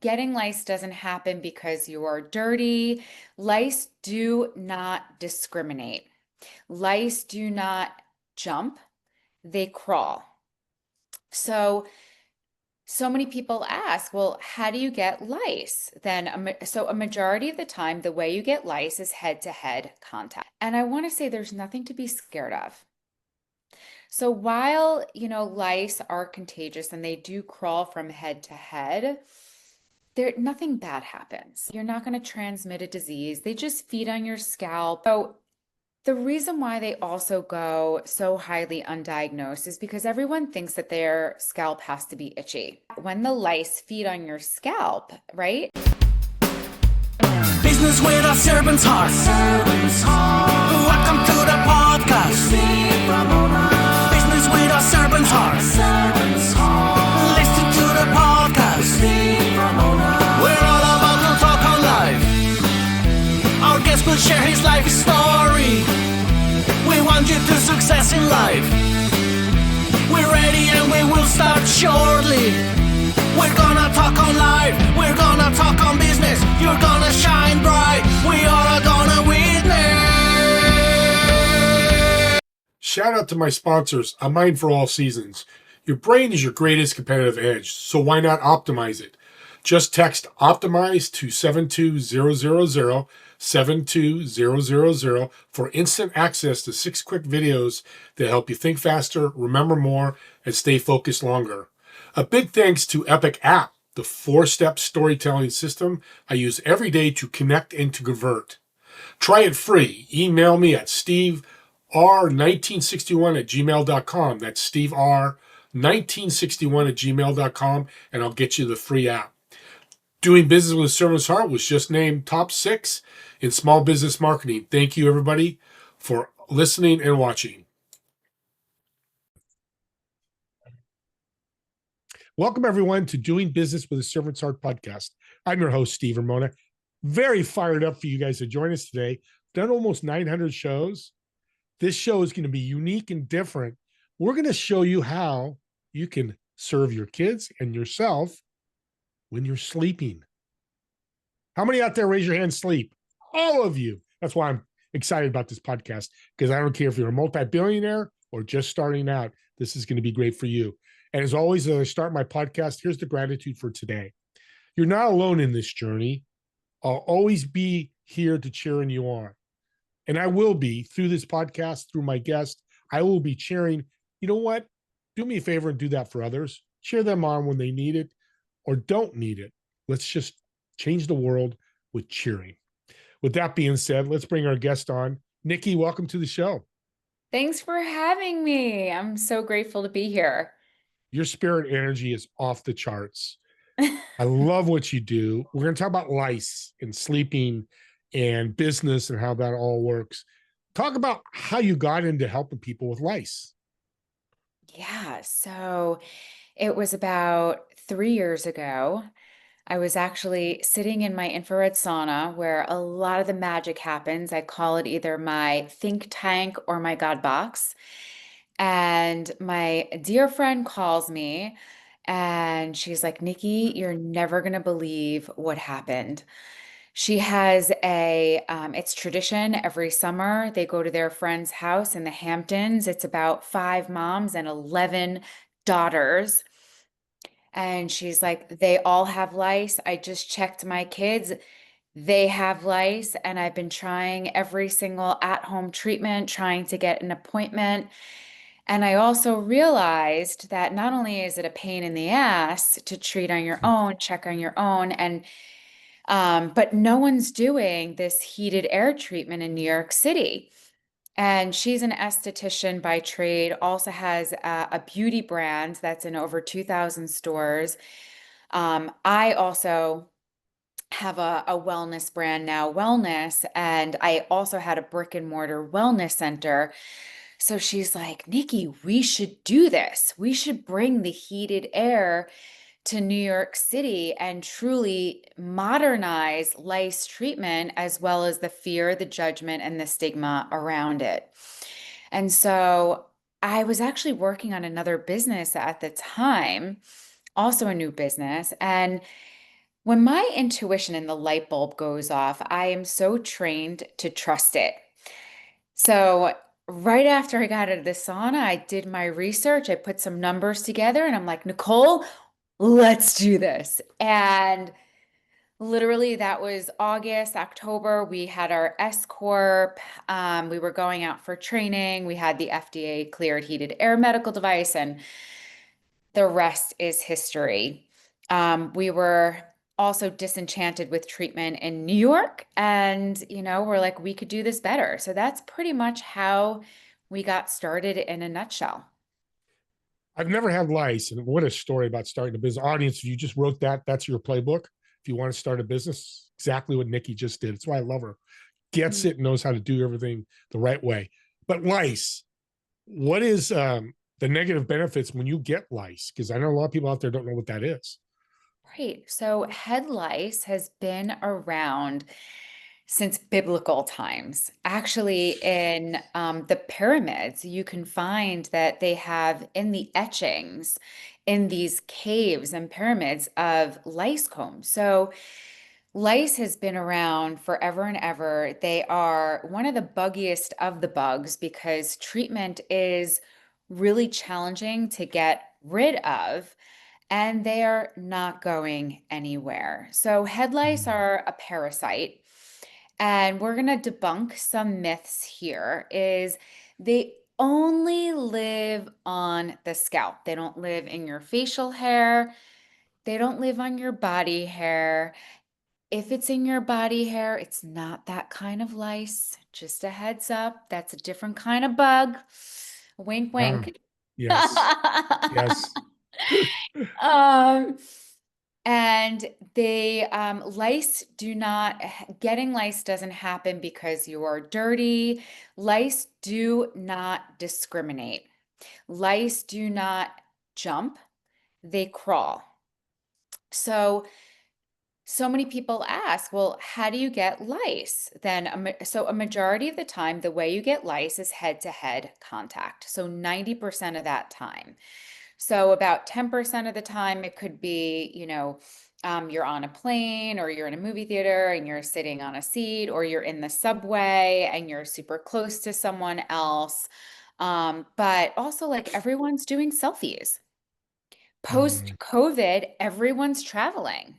Getting lice doesn't happen because you are dirty. Lice do not discriminate. Lice do not jump, they crawl. So, so many people ask, well, how do you get lice? So a majority of the time, the way you get lice is head-to-head contact. And I want to say there's nothing to be scared of. So while, lice are contagious and they do crawl from head to head, nothing bad happens. You're not going to transmit a disease. They just feed on your scalp. So the reason why they also go so highly undiagnosed is because everyone thinks that their scalp has to be itchy. When the lice feed on your scalp, right? Business with a servant's heart. Welcome to the podcast. Business with a servant's heart. Listen to the podcast. We're all about to talk on life. Our guest will share his life story. We want you to success in life. We're ready and we will start shortly. We're gonna talk on life. We're gonna talk on business. You're gonna shine bright. We are gonna witness. Shout out to my sponsors, A Mind for All Seasons. Your brain is your greatest competitive edge, so why not optimize it? Just text OPTIMIZE to 72000, 72000 for instant access to 6 quick videos that help you think faster, remember more, and stay focused longer. A big thanks to Epic App, the 4-step storytelling system I use every day to connect and to convert. Try it free. Email me at stever1961@gmail.com. That's stevr1961@gmail.com, and I'll get you the free app. Doing Business with a Servant's Heart was just named top 6 in small business marketing. Thank you, everybody, for listening and watching. Welcome, everyone, to Doing Business with a Servant's Heart podcast. I'm your host, Steve Ramona. Very fired up for you guys to join us today. Done almost 900 shows. This show is going to be unique and different. We're going to show you how you can serve your kids and yourself when you're sleeping. How many out there, raise your hand, sleep? All of you. That's why I'm excited about this podcast, because I don't care if you're a multi-billionaire or just starting out. This is going to be great for you. And as always, as I start my podcast, here's the gratitude for today. You're not alone in this journey. I'll always be here to cheering you on. And I will be through this podcast, through my guest. I will be cheering. You know what? Do me a favor and do that for others. Cheer them on when they need it or don't need it. Let's just change the world with cheering. With that being said, let's bring our guest on. Nikki, welcome to the show. Thanks for having me. I'm so grateful to be here. Your spirit energy is off the charts. I love what you do. We're going to talk about lice and sleeping and business and how that all works. Talk about how you got into helping people with lice. Yeah, so it was about 3 years ago. I was actually sitting in my infrared sauna where a lot of the magic happens. I call it either my think tank or my God box. And my dear friend calls me and she's like, Nikki, you're never going to believe what happened. She has it's tradition every summer. They go to their friend's house in the Hamptons. It's about 5 moms and 11 daughters. And she's like, they all have lice. I just checked my kids. They have lice. And I've been trying every single at-home treatment, trying to get an appointment. And I also realized that not only is it a pain in the ass to treat on your own, check on your own, but no one's doing this heated air treatment in New York City. And she's an esthetician by trade, also has a beauty brand that's in over 2,000 stores. I also have a wellness brand now, Wellness, and I also had a brick and mortar wellness center. So she's like, Nikki, we should do this. We should bring the heated air to New York City and truly modernize lice treatment, as well as the fear, the judgment, and the stigma around it. And so I was actually working on another business at the time, also a new business. And When my intuition and the light bulb goes off, I am so trained to trust it. So, right after I got out of the sauna, I did my research, I put some numbers together, and I'm like, Nicole, let's do this. And literally, that was August, October. We had our S Corp. We were going out for training. We had the FDA cleared heated air medical device, and the rest is history. We were also disenchanted with treatment in New York, and we're like, we could do this better. So that's pretty much how we got started in a nutshell. I've never had lice, and what a story about starting a business. Audience, if you just wrote that, that's your playbook. If you want to start a business, exactly what Nikki just did. That's why I love her. Gets Mm. it, knows how to do everything the right way. But lice, what is the negative benefits when you get lice? Because I know a lot of people out there don't know what that is. Right. So head lice has been around since biblical times. Actually, in the pyramids, you can find that they have in the etchings in these caves and pyramids of lice combs. So lice has been around forever and ever. They are one of the buggiest of the bugs because treatment is really challenging to get rid of, and they are not going anywhere. So, head lice Mm. are a parasite, and we're going to debunk some myths here. Is they only live on the scalp. They don't live in your facial hair. They don't live on your body hair. If it's in your body hair, it's not that kind of lice. Just a heads up, that's a different kind of bug. Wink, Ah, wink. yes, yes. Um, and they lice do not getting lice doesn't happen because you are dirty. Lice do not discriminate. Lice do not jump, they crawl. So many people ask, well, how do you get lice? Then, so a majority of the time, the way you get lice is head-to-head contact. So 90% of that time. So about 10% of the time, it could be, you're on a plane or you're in a movie theater and you're sitting on a seat, or you're in the subway and you're super close to someone else. But also, like, everyone's doing selfies. Mm. Post-COVID, everyone's traveling.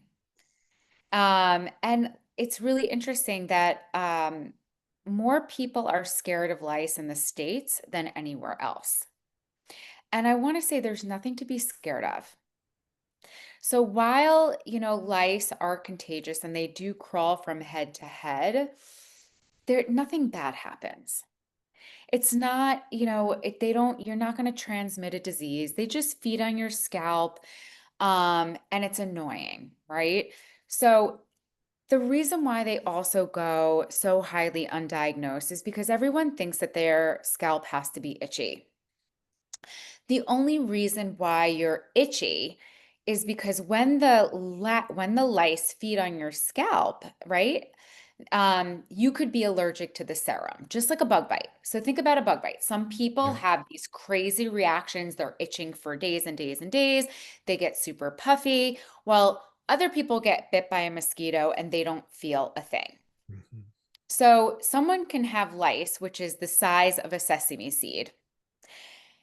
And it's really interesting that more people are scared of lice in the States than anywhere else. And I want to say there's nothing to be scared of. So while, lice are contagious and they do crawl from head to head, there nothing bad happens. It's not, they don't, you're not going to transmit a disease. They just feed on your scalp, and it's annoying, right? So the reason why they also go so highly undiagnosed is because everyone thinks that their scalp has to be itchy. The only reason why you're itchy is because when the lice feed on your scalp, right? You could be allergic to the serum, just like a bug bite. So think about a bug bite. Some people Yeah. have these crazy reactions. They're itching for days and days and days. They get super puffy. Well, other people get bit by a mosquito and they don't feel a thing. Mhm. So someone can have lice, which is the size of a sesame seed.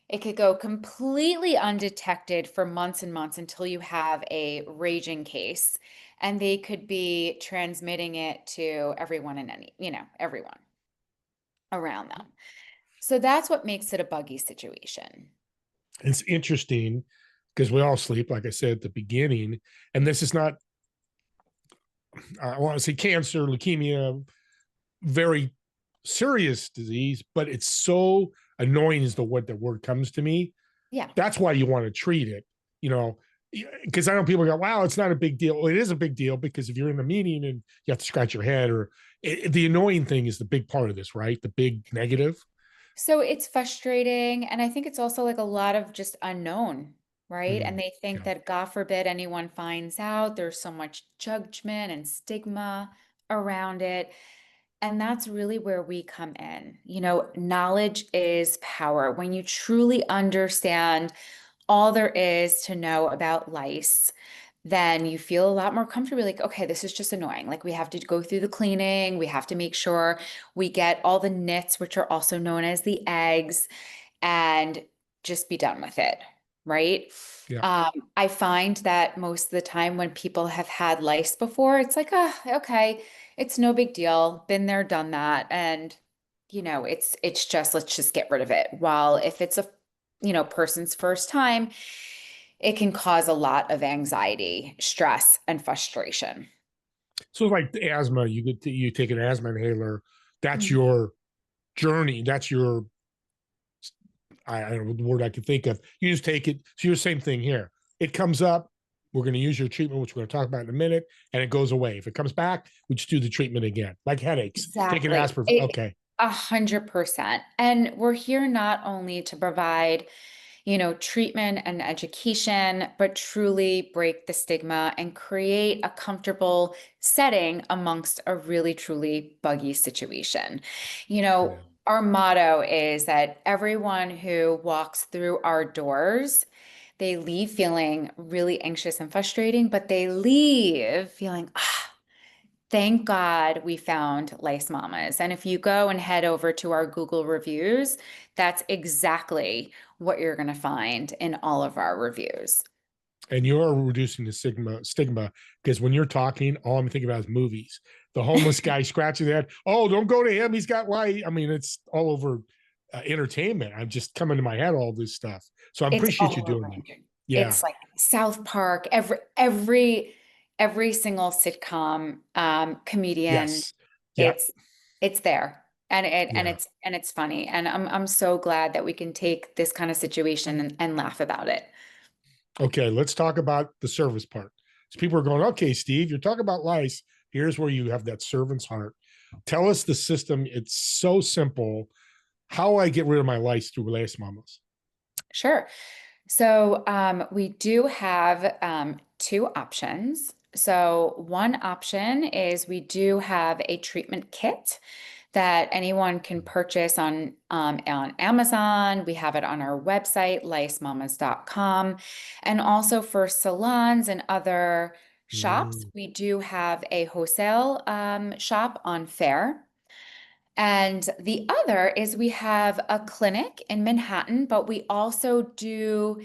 It could go completely undetected for months and months until you have a raging case, and they could be transmitting it to everyone and everyone around them. So that's what makes it a buggy situation. It's interesting because we all sleep, like I said at the beginning, and this is not, I want to say cancer, leukemia, very serious disease, but it's so annoying is the word comes to me. Yeah. That's why you want to treat it, you know, because I know people go, wow, it's not a big deal. Well, it is a big deal because if you're in a meeting and you have to scratch your head, or the annoying thing is the big part of this, right? The big negative. So it's frustrating. And I think it's also like a lot of just unknown, right? And Mm, they think yeah. that God forbid anyone finds out, there's so much judgment and stigma around it. And that's really where we come in. Knowledge is power. When you truly understand all there is to know about lice, then you feel a lot more comfortable. Like, okay, this is just annoying. Like, we have to go through the cleaning. We have to make sure we get all the nits, which are also known as the eggs, and just be done with it, right? Yeah. I find that most of the time when people have had lice before, it's like, oh, okay, it's no big deal. Been there, done that. And, it's just, let's just get rid of it. While if it's a, person's first time, it can cause a lot of anxiety, stress, and frustration. So like the asthma, you take an asthma inhaler. That's Mhm. your journey. That's your I don't know the word I could think of. You just take it. So you're the same thing here. It comes up. We're going to use your treatment, which we're going to talk about in a minute, and it goes away. If it comes back, we just do the treatment again, like headaches. Take an Exactly. aspirin. Okay. 100%. And we're here not only to provide treatment and education, but truly break the stigma and create a comfortable setting amongst a really, truly buggy situation. Yeah. Our motto is that everyone who walks through our doors, they leave feeling really anxious and frustrating, but they leave feeling, thank God we found Lice Mamas. And if you go and head over to our Google reviews, that's exactly what you're going to find in all of our reviews. And you're reducing the stigma because when you're talking, all I'm thinking about is movies. The homeless guy scratching that. Oh, don't go to him. He's got light. I mean, it's all over entertainment. I'm just coming to my head all this stuff. So I It's appreciate you all doing over. that. Yeah. It's like South Park, every single sitcom, comedian, Yes. Yeah. it's it's there. Yeah. And it's funny. And I'm so glad that we can take this kind of situation and laugh about it. Okay, let's talk about the service part. So people are going, okay, Steve, you're talking about lice. Here's where you have that servant's heart. Tell us the system. It's so simple. How I get rid of my lice through Lice Mamas. Sure. So we do have two options. So one option is we do have a treatment kit that anyone can purchase on Amazon. We have it on our website, licemamas.com. And also for salons and other shops, Mm. we do have a wholesale shop on Fair. And the other is we have a clinic in Manhattan, but we also do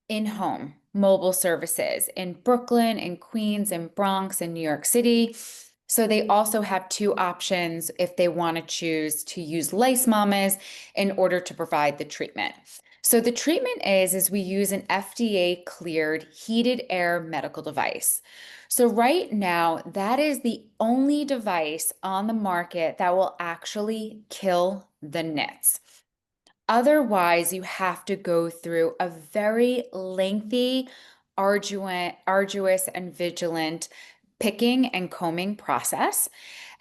in-home mobile services in Brooklyn, in Queens, in Bronx, in New York City. So they also have two options if they want to choose to use Lice Mamas in order to provide the treatment. So the treatment is we use an FDA cleared heated air medical device. So right now, that is the only device on the market that will actually kill the nits. Otherwise, you have to go through a very lengthy, arduous, and vigilant picking and combing process.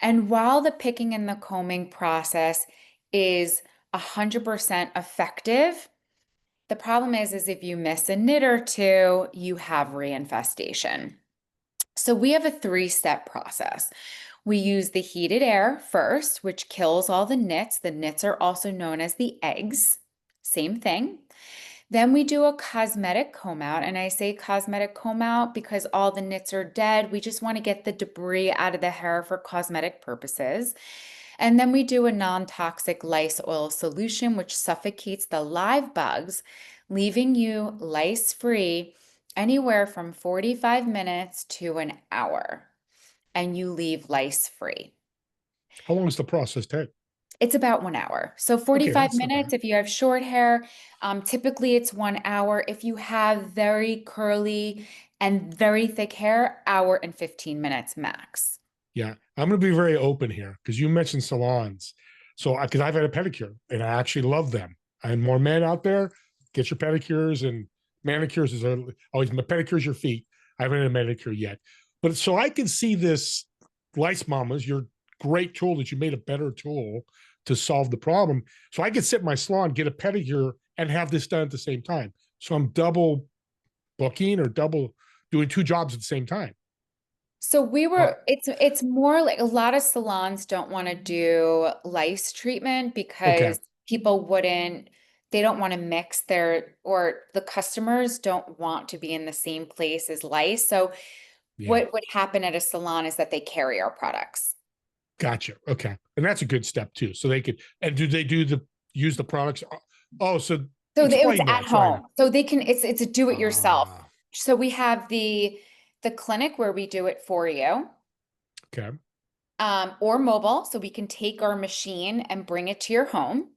And while the picking and the combing process is 100% effective, the problem is if you miss a nit or two, you have reinfestation. So we have a three-step process. We use the heated air first, which kills all the nits. The nits are also known as the eggs. Same thing. Then we do a cosmetic comb out. And I say cosmetic comb out because all the nits are dead. We just want to get the debris out of the hair for cosmetic purposes. And then we do a non-toxic lice oil solution, which suffocates the live bugs, leaving you lice-free anywhere from 45 minutes to an hour. And you leave lice-free. How long does the process take? It's about 1 hour. So Okay, 45 that's not bad. minutes if you have short hair. Typically it's 1 hour. If you have very curly and very thick hair, hour and 15 minutes max. Yeah, I'm going to be very open here because you mentioned salons. So, because I've had a pedicure and I actually love them. And more men out there, get your pedicures and manicures is always my pedicures your feet. I haven't had a manicure yet, but so I can see this Lice Mamas, your great tool that you made a better tool to solve the problem. So I could sit in my salon, get a pedicure, and have this done at the same time. So I'm double booking or double doing two jobs at the same time. So Uh, it's more like a lot of salons don't want to do lice treatment okay. because people wouldn't they don't want to mix their, or the customers don't want to be in the same place as lice. So Yeah. what would happen at a salon is that they carry our products. Gotcha. Okay. And that's a good step too. So they could, and do they use the products? Oh, so So it's explain at that. So I know. home. So they can, it's a do it yourself. Ah, So we have the clinic where we do it for you, okay. or mobile, so we can take our machine and bring it to your home.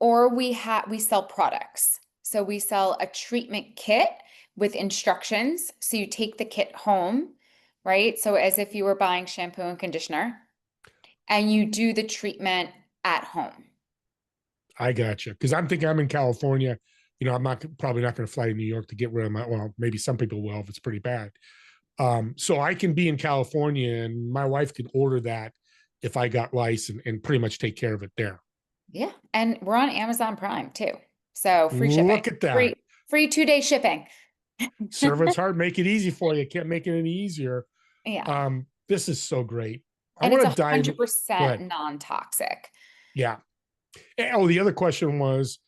Or we sell products. So we sell a treatment kit with instructions. So you take the kit home, right? So as if you were buying shampoo and conditioner, and you do the treatment at home. I gotcha. Because I'm thinking I'm in California. I'm not probably not going to fly to New York to get rid of my. Well, maybe some people will if it's pretty bad. So I can be in California, and my wife can order that if I got lice, and pretty much take care of it there. Yeah. And we're on Amazon Prime too. So free shipping. Look at that. Free 2-day shipping. Servant's heart, make it easy for you. Can't make it any easier. Yeah. This is so great. I And it's want a to dive. hundred Go percent ahead. non-toxic. Yeah. Oh, the other question was,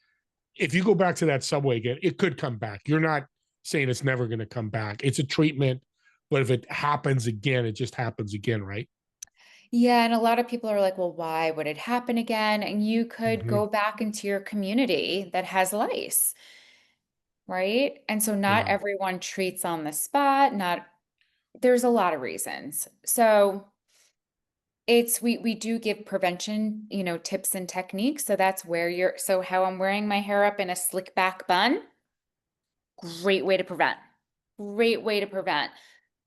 if you go back to that subway again, it could come back. You're not saying it's never going to come back. It's a treatment, but if it happens again, it just happens again, right? Yeah, and a lot of people are like, well, why would it happen again? And you could Mm-hmm. go back into your community that has lice, right? And so not Yeah. everyone treats on the spot, not there's a lot of reasons. So we do give prevention, tips and techniques. So that's where so how I'm wearing my hair up in a slick back bun, great way to prevent. Great way to prevent.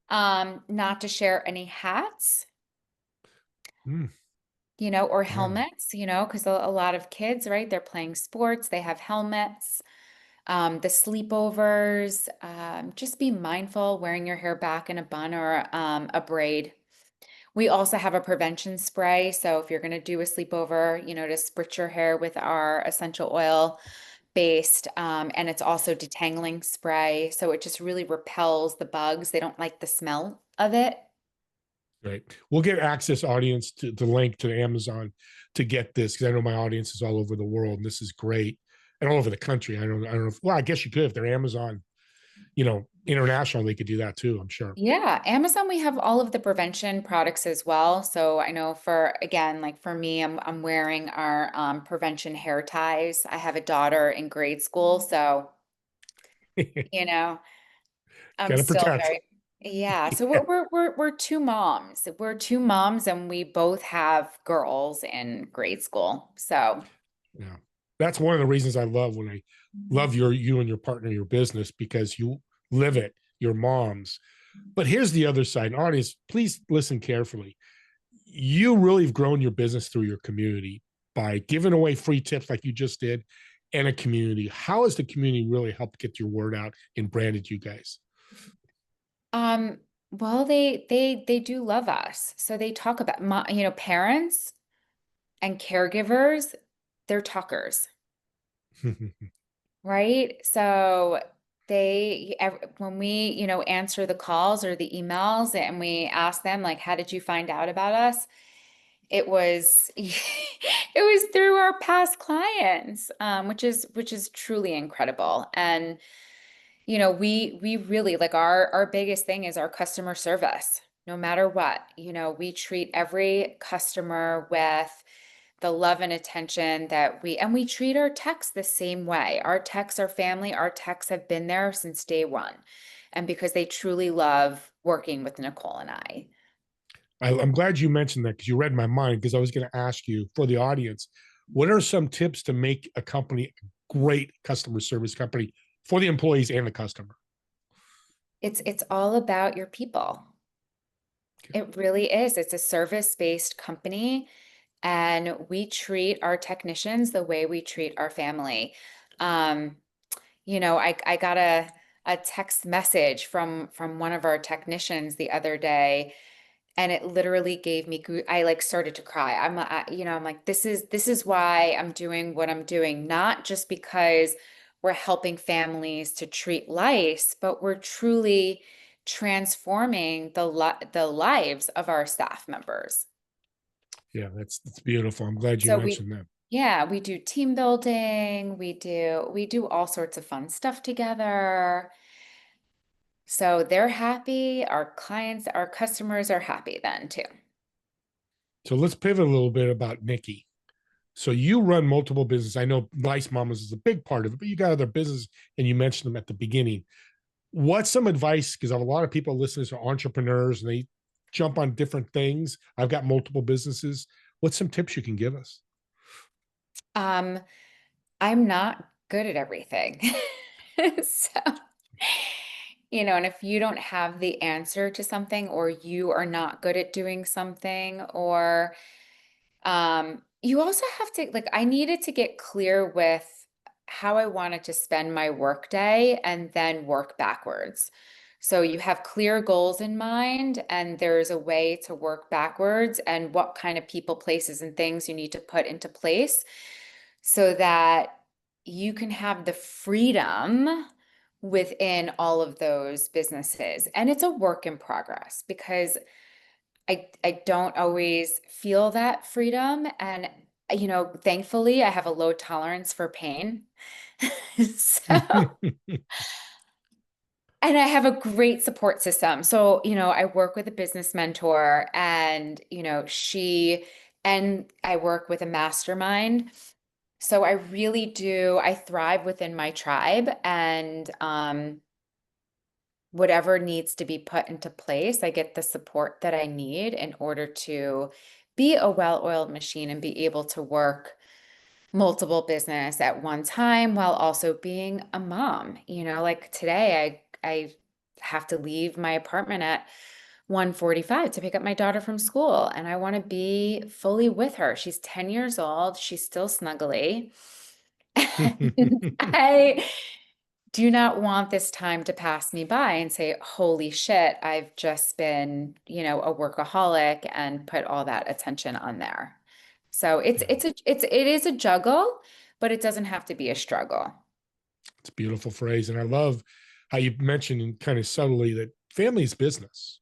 Not to share any hats, Mm, or yeah. helmets, because a lot of kids, right, they're playing sports, they have helmets. The sleepovers, just be mindful wearing your hair back in a bun or a braid. We also have a prevention spray. So if you're going to do a sleepover, to spritz your hair with our essential oil based, and it's also detangling spray. So it just really repels the bugs. They don't like the smell of it. Right. We'll get access audience to the link to Amazon to get this, because I know my audience is all over the world, and this is great, and all over the country. I don't know. Well, I guess you could if they're Amazon, international. They could do that too. I'm sure. Yeah, Amazon, we have all of the prevention products as well. So I know again, like for me, I'm wearing our prevention hair ties. I have a daughter in grade school, so you know, I'm Got to still protect. very, yeah. So Yeah. we're two moms. We're two moms, and we both have girls in grade school. So Yeah. That's one of the reasons I love when I love you and your partner, your business, because you live it, your moms. But here's the other side. And audience, please listen carefully. You really have grown your business through your community by giving away free tips like you just did, and a community. How has the community really helped get your word out and branded you guys? um, well, they do love us. So they talk about parents and caregivers, they're talkers. Right? So when we, answer the calls or the emails and we ask them like, how did you find out about us? It was it was through our past clients, which is truly incredible. And we really like our biggest thing is our customer service. No matter what, we treat every customer with the love and attention and we treat our techs the same way. Our techs are family. Our techs have been there since day one. And because they truly love working with Nicole and I. I'm glad you mentioned that, because you read my mind, because I was going to ask you, for the audience, what are some tips to make a company a great customer service company for the employees and the customer? It's all about your people. Okay. It really is. It's a service-based company, and we treat our technicians the way we treat our family. I got a text message from one of our technicians the other day, and it literally gave me I like started to cry. I'm like, this is why I'm doing what I'm doing, not just because we're helping families to treat lice, but we're truly transforming the lives of our staff members. Yeah, that's beautiful. I'm glad you So we mentioned that. Yeah, we do team building, we do all sorts of fun stuff together. So they're happy, our clients, our customers are happy then too. So let's pivot a little bit about Nikki. So you run multiple businesses. I know Lice Mamas is a big part of it, but you got other business and you mentioned them at the beginning. What's some advice? Because I have a lot of people listening to entrepreneurs and they jump on different things. I've got multiple businesses. What's some tips you can give us? Um, I'm not good at everything. So, and if you don't have the answer to something or you are not good at doing something or you also have to like I needed to get clear with how I wanted to spend my work day and then work backwards. So you have clear goals in mind and there's a way to work backwards and what kind of people, places, and things you need to put into place so that you can have the freedom within all of those businesses. And it's a work in progress because I don't always feel that freedom. And, thankfully, I have a low tolerance for pain. So, and I have a great support system. So, I work with a business mentor and, and I work with a mastermind. So I really do, I thrive within my tribe and whatever needs to be put into place, I get the support that I need in order to be a well-oiled machine and be able to work multiple business at one time while also being a mom. Like today I have to leave my apartment at 1:45 to pick up my daughter from school and I want to be fully with her. She's 10 years old, she's still snuggly. And I do not want this time to pass me by and say, holy shit, I've just been, a workaholic and put all that attention on there. So Yeah, it is a juggle, but it doesn't have to be a struggle. it's a beautiful phrase. And I love how you mentioned kind of subtly that family is business.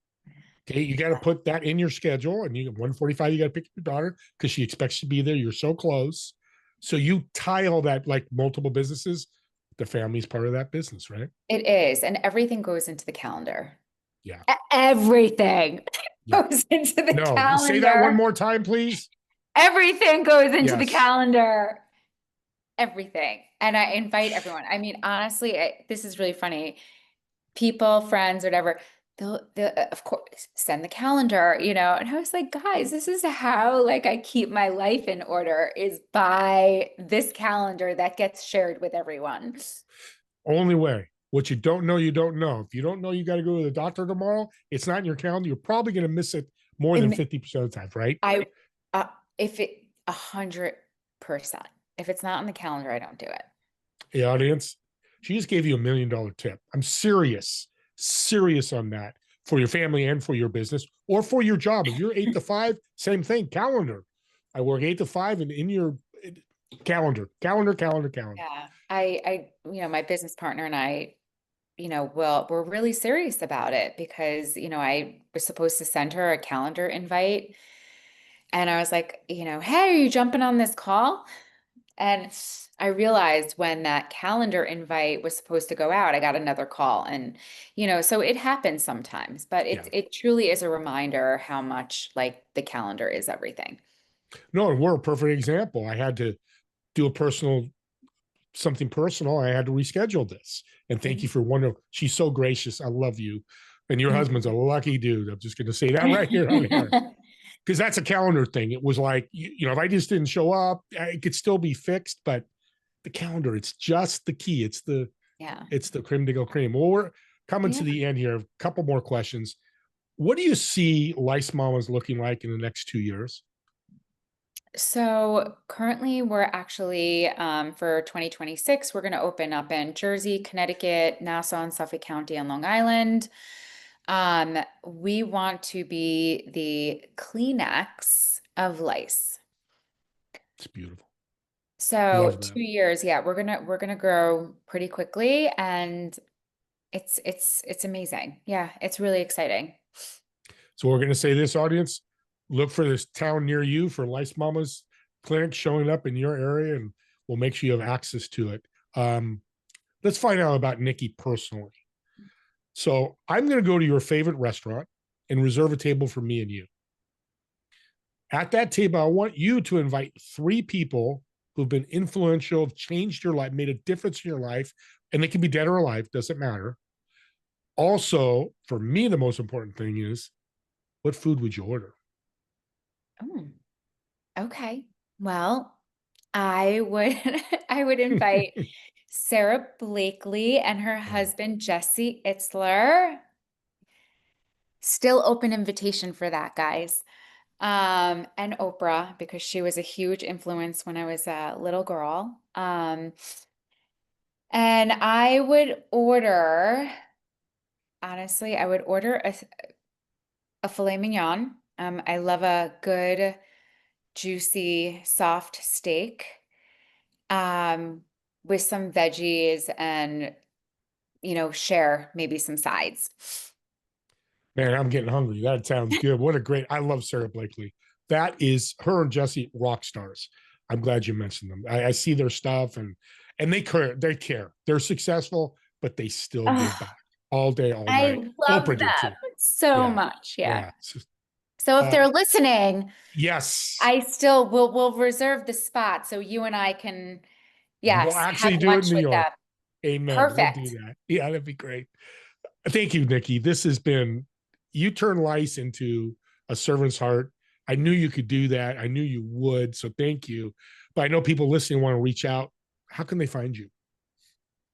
Okay, you got to put that in your schedule, and you at 1:45, you got to pick your daughter because she expects to be there. You're so close, so you tie all that like multiple businesses. The family's part of that business, right? It is, and everything goes into the calendar. Yeah, Everything yeah. goes into the No, say that one calendar. more time, please. Everything goes into the Yes. calendar. Everything. And I invite everyone. I mean, honestly, this is really funny. People, friends, whatever, they'll of course send the calendar, and I was like, guys, this is how like I keep my life in order is by this calendar that gets shared with everyone. Only way. What you don't know, you don't know. If you don't know you got to go to the doctor tomorrow, it's not in your calendar. You're probably going to miss it more than And 50% of the time, right? I, uh, if it 100%, if it's not on the calendar, I don't do it. The audience, she just gave you $1 million tip. I'm serious on that for your family and for your business or for your job. If you're 8 to 5, same thing, calendar. I work 8 to 5 and in your calendar. Yeah. My business partner and I, we're really serious about it because, I was supposed to send her a calendar invite and I was like, hey, are you jumping on this call? And I realized when that calendar invite was supposed to go out, I got another call. And, so it happens sometimes, but Yeah. it truly is a reminder how much like the calendar is everything. No, we're a perfect example. I had to do something personal. I had to reschedule this. And thank you for she's so gracious. I love you. And your husband's a lucky dude. I'm just going to say that right here on air. Because that's a calendar thing. It was like, if I just didn't show up, it could still be fixed, but the calendar, it's just the key. Yeah. It's the creme de la creme. Well, we're coming Yeah. to the end here. A couple more questions. What do you see Lice Mamas looking like in the next 2 years? So currently we're actually for 2026, we're going to open up in Jersey, Connecticut, Nassau and Suffolk County and Long Island. We want to be the Kleenex of lice. It's beautiful. So Love that. 2 years, yeah, we're gonna grow pretty quickly and it's amazing. Yeah, it's really exciting. So we're going to say this, audience, look for this town near you for Lice Mamas clinic showing up in your area, and we'll make sure you have access to it. Let's find out about Nikki personally. So I'm going to go to your favorite restaurant and reserve a table for me and you. At that table, I want you to invite 3 people who've been influential, changed your life, made a difference in your life, and they can be dead or alive, doesn't matter. Also, for me, the most important thing is, what food would you order? Oh, okay. Well, I would I would invite Sarah Blakely and her husband Jesse Itzler. Still open invitation for that, guys. And Oprah, because she was a huge influence when I was a little girl. And I would order, honestly, I would order a filet mignon. I love a good, juicy, soft steak, um, with some veggies and, share maybe some sides. Man, I'm getting hungry. That sounds good. What a great, I love Sarah Blakely. That is her and Jesse, rock stars. I'm glad you mentioned them. I see their stuff, and they care. They care. They're successful, but they still give Oh, back all day, all I night. love Oprah did them too. so Yeah. much. Yeah. Yeah. So if Uh, they're listening, yes. I still will reserve the spot so you and I can, We'll yes, have actually do it in lunch New with York. them. Amen. We'll do Perfect. that. Yeah, that'd be great. Thank you, Nikki. This has been, you turn lice into a servant's heart. I knew you could do that. I knew you would. So thank you. But I know people listening want to reach out. How can they find you?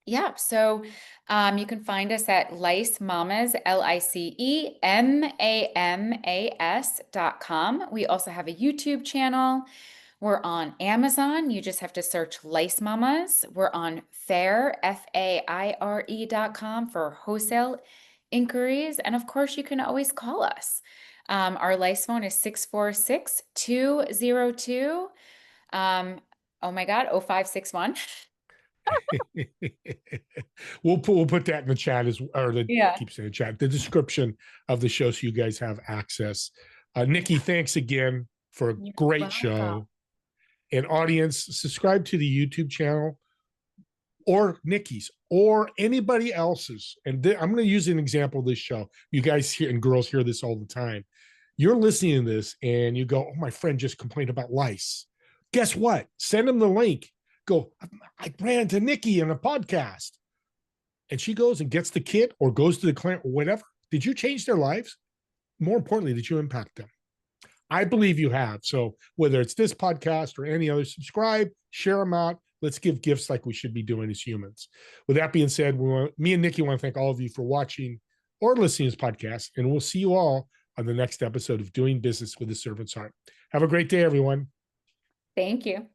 Yeah. So you can find us at Lice Mamas, LICEMAMAS.com. We also have a YouTube channel. We're on Amazon. You just have to search Lice Mamas. We're on FAIRE.com for wholesale inquiries. And of course, you can always call us. Our lice phone is 646-202. Oh my God, 0561. We'll put that in the chat or the Yeah. keep saying chat, the description of the show so you guys have access. Nikki, thanks again for a You're great welcome. show. And audience, subscribe to the YouTube channel or Nikki's or anybody else's. And I'm going to use an example of this show. You guys hear and girls hear this all the time. You're listening to this and you go, oh, my friend just complained about lice. Guess what? Send them the link. Go, I ran into Nikki in a podcast. And she goes and gets the kit or goes to the clinic or whatever. Did you change their lives? More importantly, did you impact them? I believe you have. So whether it's this podcast or any other, subscribe, share them out. Let's give gifts like we should be doing as humans. With that being said, me and Nikki want to thank all of you for watching or listening to this podcast, and we'll see you all on the next episode of Doing Business with a Servant's Heart. Have a great day, everyone. Thank you.